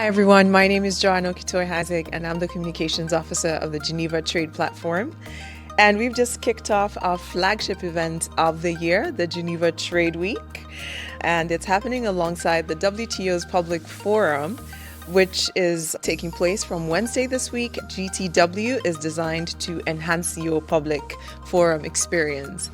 Hi everyone, my name is Joanna Okitoy-Hazig and I'm the Communications Officer of the Geneva Trade platform. And we've just kicked off our flagship event of the year, the Geneva Trade Week. And it's happening alongside the WTO's Public Forum, which is taking place from Wednesday this week. GTW is designed to enhance your public forum experience.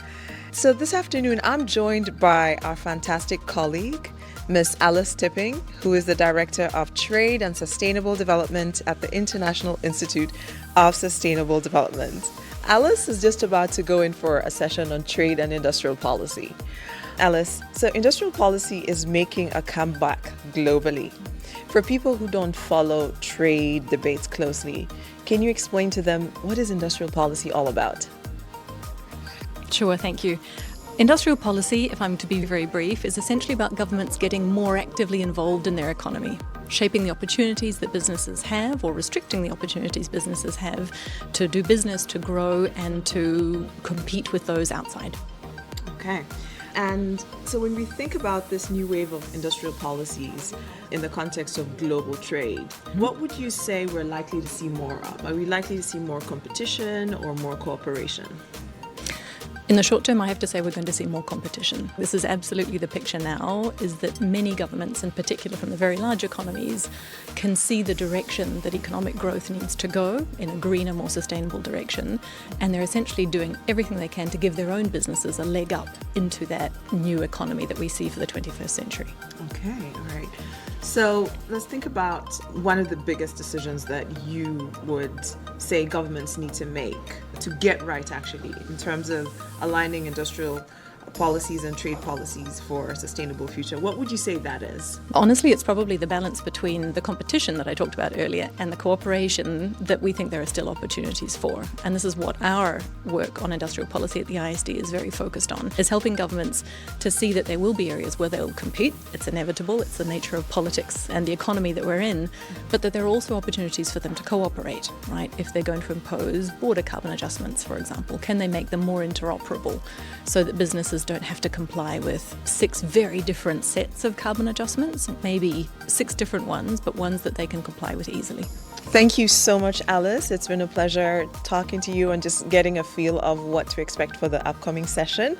So this afternoon, I'm joined by our fantastic colleague, Ms. Alice Tipping, who is the Director of Trade and Sustainable Development at the International Institute of Sustainable Development. Alice is just about to go in for a session on trade and industrial policy. Alice, so industrial policy is making a comeback globally. For people who don't follow trade debates closely, can you explain to them what is industrial policy all about? Sure, thank you. Industrial policy, if I'm to be very brief, is essentially about governments getting more actively involved in their economy, shaping the opportunities that businesses have or restricting the opportunities businesses have to do business, to grow and to compete with those outside. Okay. And so when we think about this new wave of industrial policies in the context of global trade, what would you say we're likely to see more of? Are we likely to see more competition or more cooperation? In the short term, I have to say we're going to see more competition. This is absolutely the picture now, is that many governments, in particular from the very large economies, can see the direction that economic growth needs to go in a greener, more sustainable direction. And they're essentially doing everything they can to give their own businesses a leg up into that new economy that we see for the 21st century. Okay, all right. So let's think about one of the biggest decisions that you would say governments need to make to get right, actually, in terms of aligning industrial policies and trade policies for a sustainable future. What would you say that is? Honestly, it's probably the balance between the competition that I talked about earlier and the cooperation that we think there are still opportunities for. And this is what our work on industrial policy at the IISD is very focused on, is helping governments to see that there will be areas where they'll compete. It's inevitable, it's the nature of politics and the economy that we're in, but that there are also opportunities for them to cooperate, right? If they're going to impose border carbon adjustments, for example, can they make them more interoperable so that businesses don't have to comply with 6 very different sets of carbon adjustments, maybe 6 different ones, but ones that they can comply with easily. Thank you so much, Alice. It's been a pleasure talking to you and just getting a feel of what to expect for the upcoming session.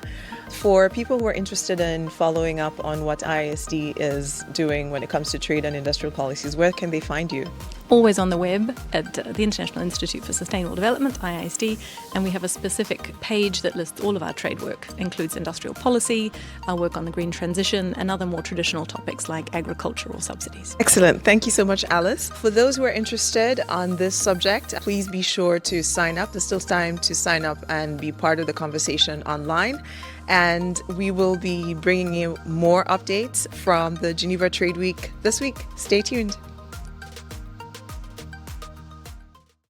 For people who are interested in following up on what IISD is doing when it comes to trade and industrial policies, where can they find you? Always on the web at the International Institute for Sustainable Development, IISD, and we have a specific page that lists all of our trade work, includes industrial policy, our work on the green transition, and other more traditional topics like agricultural subsidies. Excellent. Thank you so much, Alice. For those who are interested on this subject, please be sure to sign up. There's still time to sign up and be part of the conversation online. And we will be bringing you more updates from the Geneva Trade Week this week. Stay tuned.